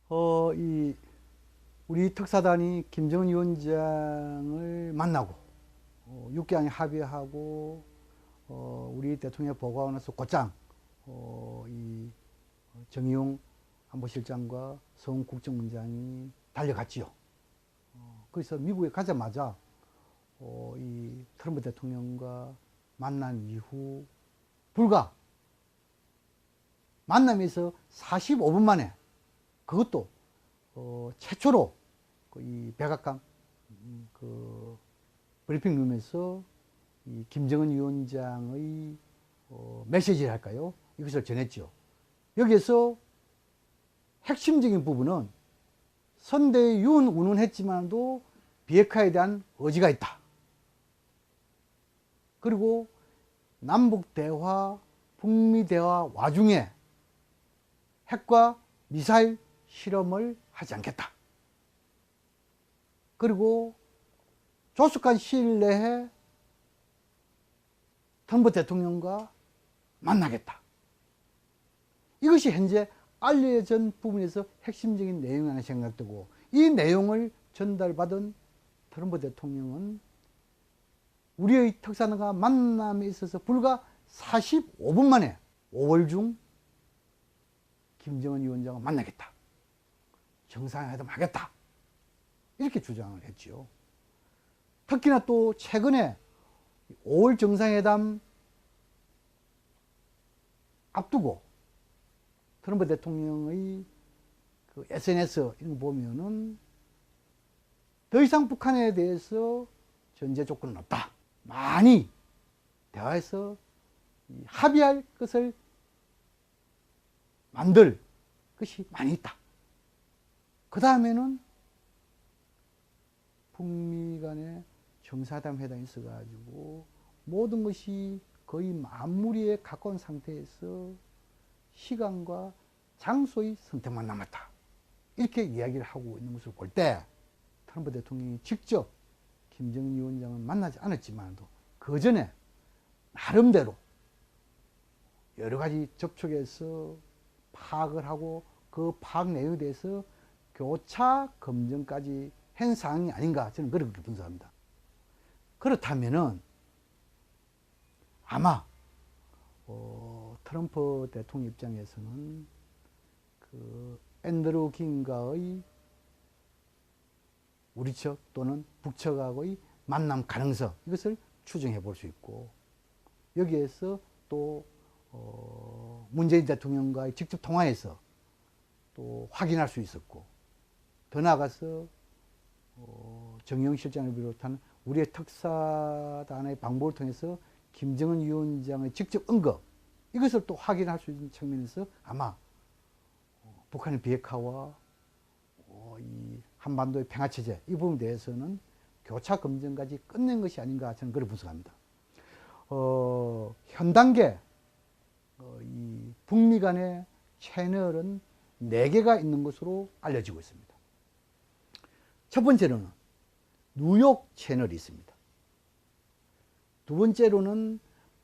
우리 특사단이 김정은 위원장을 만나고 6개항에 합의하고 우리 대통령 보고하고 나서 곧장 정의용 안보실장과 서훈 국정원장이 달려갔지요. 그래서 미국에 가자마자 이 트럼프 대통령과 만난 이후 불과 만남에서 45분 만에, 그것도 최초로 이 백악관 브리핑룸에서 이 김정은 위원장의 메시지를 할까요? 이것을 전했죠. 여기에서 핵심적인 부분은 선대위원 운운했지만도 비핵화에 대한 의지가 있다. 그리고 남북 대화, 북미 대화 와중에 핵과 미사일 실험을 하지 않겠다. 그리고 조속한 시일 내에 트럼프 대통령과 만나겠다. 이것이 현재 알려진 부분에서 핵심적인 내용이라고 생각되고, 이 내용을 전달받은 트럼프 대통령은 우리의 특사단과 만남에 있어서 불과 45분 만에 5월 중 김정은 위원장을 만나겠다, 정상회담 하겠다, 이렇게 주장을 했죠. 특히나 또 최근에 5월 정상회담 앞두고 트럼프 대통령의 그 SNS 이런 거 보면은 더 이상 북한에 대해서 전제 조건은 없다, 많이 대화해서 합의할 것을 만들 것이 많이 있다. 그 다음에는 북미 간의 정상회담 회담이 있어가지고 모든 것이 거의 마무리에 가까운 상태에서 시간과 장소의 선택만 남았다, 이렇게 이야기를 하고 있는 것을 볼 때 트럼프 대통령이 직접 김정은 위원장을 만나지 않았지만도 그 전에 나름대로 여러 가지 접촉해서 파악을 하고 그 파악 내용에 대해서 교차 검증까지 한 사항이 아닌가, 저는 그렇게 분석합니다. 그렇다면은 아마 트럼프 대통령 입장에서는 그 앤드루 킹과의 우리 측 또는 북측하고의 만남 가능성, 이것을 추정해 볼 수 있고, 여기에서 또 문재인 대통령과의 직접 통화에서 또 확인할 수 있었고, 더 나아가서 정의용 실장을 비롯한 우리의 특사단의 방법을 통해서 김정은 위원장의 직접 언급, 이것을 또 확인할 수 있는 측면에서 아마 북한의 비핵화와 이 한반도의 평화체제, 이 부분에 대해서는 교차 검증까지 끝낸 것이 아닌가, 저는 그렇게 분석합니다. 현 단계 이 북미 간의 채널은 4개가 있는 것으로 알려지고 있습니다. 첫 번째로는 뉴욕 채널이 있습니다. 두 번째로는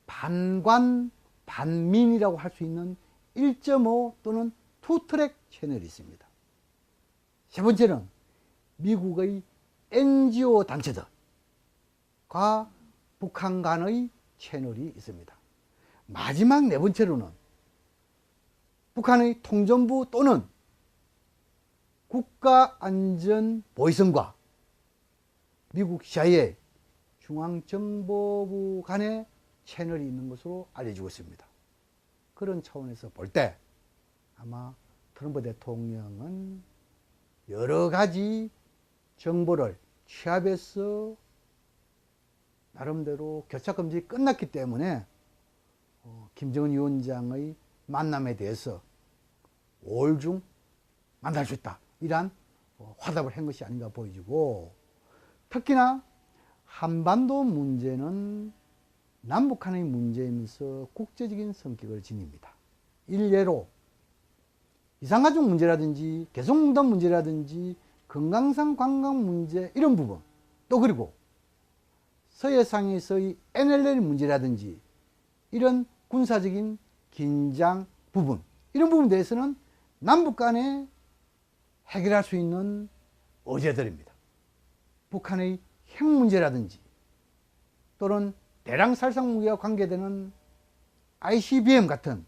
반관 반민이라고 할 수 있는 1.5 또는 투트랙 채널이 있습니다. 세 번째는 미국의 NGO 단체들과 북한 간의 채널이 있습니다. 마지막 네 번째로는 북한의 통전부 또는 국가안전보위성과 미국 CIA 중앙정보부 간의 채널이 있는 것으로 알려지고 있습니다. 그런 차원에서 볼 때 아마 트럼프 대통령은 여러 가지 정보를 취합해서 나름대로 교차검증이 끝났기 때문에 김정은 위원장의 만남에 대해서 5월 중 만날 수 있다, 이러한 화답을 한 것이 아닌가 보여지고, 특히나 한반도 문제는 남북한의 문제이면서 국제적인 성격을 지닙니다. 일례로 이산가족 문제라든지 개성공단 문제라든지 금강산 관광 문제, 이런 부분, 또 그리고 서해상에서의 NLL 문제라든지 이런 군사적인 긴장 부분, 이런 부분에 대해서는 남북 간의 해결할 수 있는 어제들입니다. 북한의 핵 문제라든지 또는 대량 살상 무기와 관계되는 ICBM 같은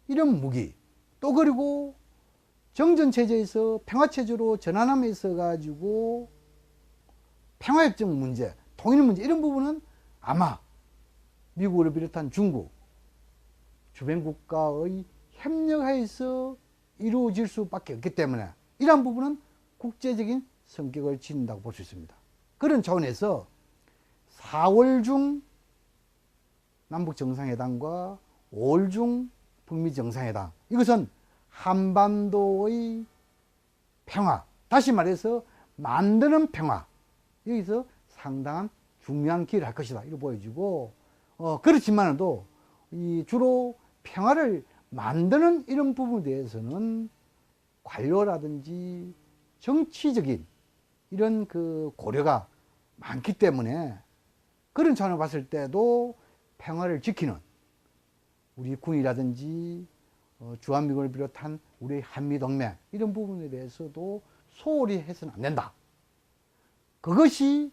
이런 무기, 또 그리고 정전체제에서 평화체제로 전환함에 있어 가지고 평화협정 문제, 통일 문제, 이런 부분은 아마 미국을 비롯한 중국, 주변 국가의 협력하에서 이루어질 수밖에 없기 때문에 이러한 부분은 국제적인 성격을 지닌다고 볼 수 있습니다. 그런 차원에서 4월 중 남북 정상회담과 5월 중 북미 정상회담, 이것은 한반도의 평화, 다시 말해서 만드는 평화, 여기서 상당한 중요한 기여를 할 것이다, 이렇게 보여지고, 그렇지만도 주로 평화를 만드는 이런 부분에 대해서는 관료라든지 정치적인 이런 그 고려가 많기 때문에 그런 차원을 봤을 때도 평화를 지키는 우리 군이라든지 주한미군을 비롯한 우리 한미동맹, 이런 부분에 대해서도 소홀히 해서는 안 된다. 그것이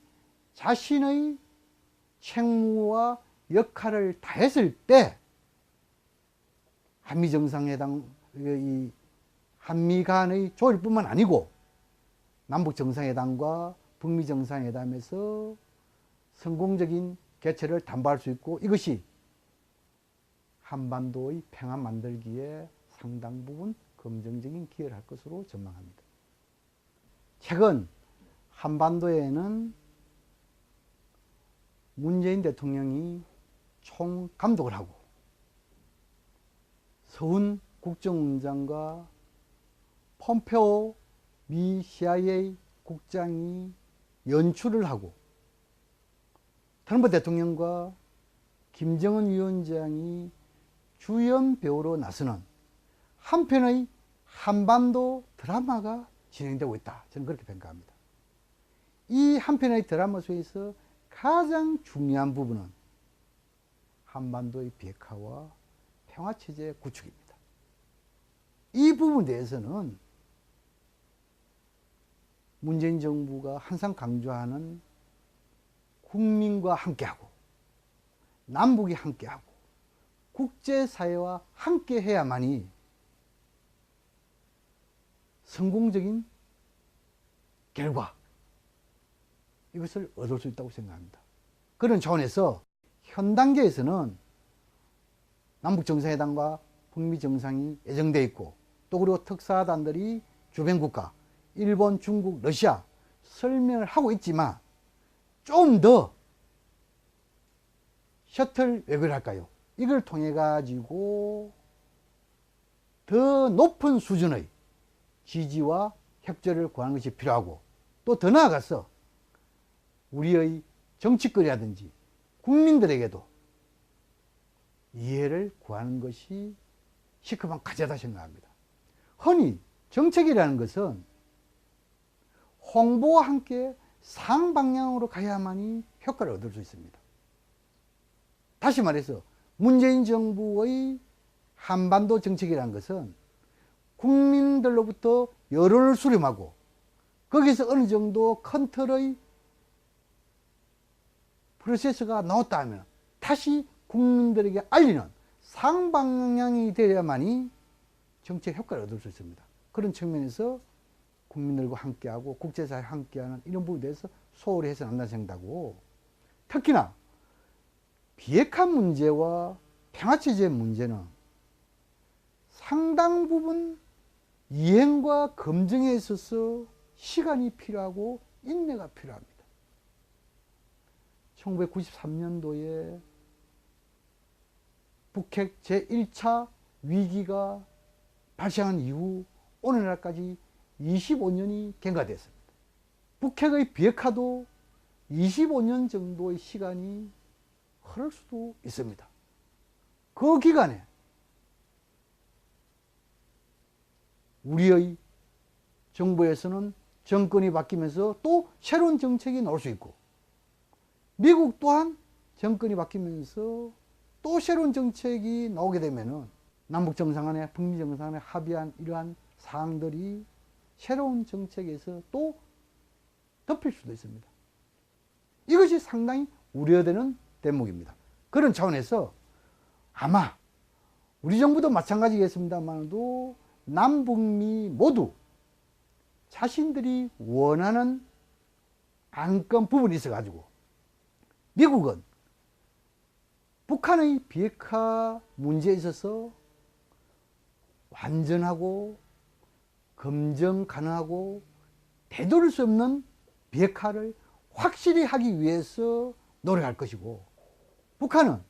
자신의 책무와 역할을 다했을 때 한미정상회담, 이 한미 간의 조율뿐만 아니고 남북정상회담과 북미정상회담에서 성공적인 개최를 담보할 수 있고, 이것이 한반도의 평화 만들기에 상당 부분 긍정적인 기여를 할 것으로 전망합니다. 최근 한반도에는 문재인 대통령이 총감독을 하고 서훈 국정원장과 폼페오 미 CIA 국장이 연출을 하고 트럼프 대통령과 김정은 위원장이 주연 배우로 나서는 한편의 한반도 드라마가 진행되고 있다, 저는 그렇게 평가합니다. 이 한편의 드라마 속에서 가장 중요한 부분은 한반도의 비핵화와 평화체제 구축입니다. 이 부분에 대해서는 문재인 정부가 항상 강조하는 국민과 함께하고 남북이 함께하고 국제사회와 함께해야만이 성공적인 결과, 이것을 얻을 수 있다고 생각합니다. 그런 차원에서 현 단계에서는 남북정상회담과 북미정상이 예정되어 있고, 또 그리고 특사단들이 주변 국가 일본, 중국, 러시아 설명을 하고 있지만 좀 더 셔틀 외교랄까요, 이걸 통해 가지고 더 높은 수준의 지지와 협조를 구하는 것이 필요하고, 또 더 나아가서 우리의 정치권이라든지 국민들에게도 이해를 구하는 것이 시급한 과제다 생각합니다. 흔히 정책이라는 것은 홍보와 함께 상방향으로 가야만이 효과를 얻을 수 있습니다. 다시 말해서 문재인 정부의 한반도 정책이라는 것은 국민들로부터 여론을 수렴하고 거기서 어느 정도 컨트롤의 프로세스가 나왔다 하면 다시 국민들에게 알리는 상방향이 되어야만이 정책 효과를 얻을 수 있습니다. 그런 측면에서 국민들과 함께하고 국제사회와 함께하는 이런 부분에 대해서 소홀히 해서는 안 된다고 생각하고, 특히나 비핵화 문제와 평화체제 문제는 상당 부분 이행과 검증에 있어서 시간이 필요하고 인내가 필요합니다. 1993년도에 북핵 제1차 위기가 발생한 이후 오늘날까지 25년이 경과됐습니다. 북핵의 비핵화도 25년 정도의 시간이 흐를 수도 있습니다. 그 기간에 우리의 정부에서는 정권이 바뀌면서 또 새로운 정책이 나올 수 있고, 미국 또한 정권이 바뀌면서 또 새로운 정책이 나오게 되면은 남북 정상간에 북미 정상간에 합의한 이러한 사항들이 새로운 정책에서 또 덮일 수도 있습니다. 이것이 상당히 우려되는 대목입니다. 그런 차원에서 아마 우리 정부도 마찬가지겠습니다만도 남북미 모두 자신들이 원하는 안건 부분이 있어가지고 미국은 북한의 비핵화 문제에 있어서 완전하고 검증 가능하고 되돌릴 수 없는 비핵화를 확실히 하기 위해서 노력할 것이고, 북한은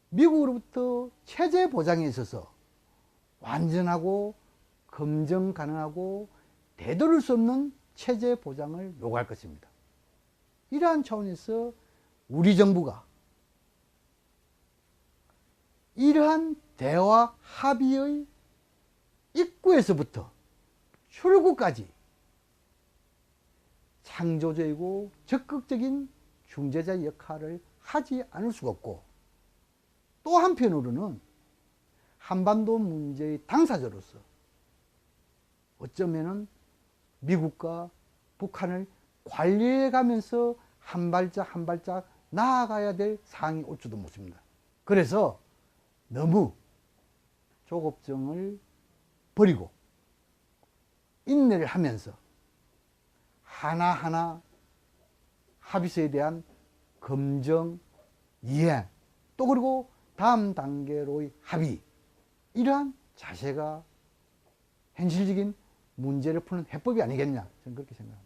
미국으로부터 체제 보장에 있어서 완전하고 검증 가능하고 되돌릴 수 없는 체제 보장을 요구할 것입니다. 이러한 차원에서 우리 정부가 이러한 대화 합의의 입구에서부터 출구까지 창조적이고 적극적인 중재자 역할을 하지 않을 수가 없고, 또 한편으로는 한반도 문제의 당사자로서 어쩌면은 미국과 북한을 관리해가면서 한 발짝 한 발짝 나아가야 될 상황이 올 줄도 모릅니다. 그래서 너무 조급증을 버리고 인내를 하면서 하나하나 합의서에 대한 검증, 이해, 또 그리고 다음 단계로의 합의, 이러한 자세가 현실적인 문제를 푸는 해법이 아니겠냐, 저는 그렇게 생각합니다.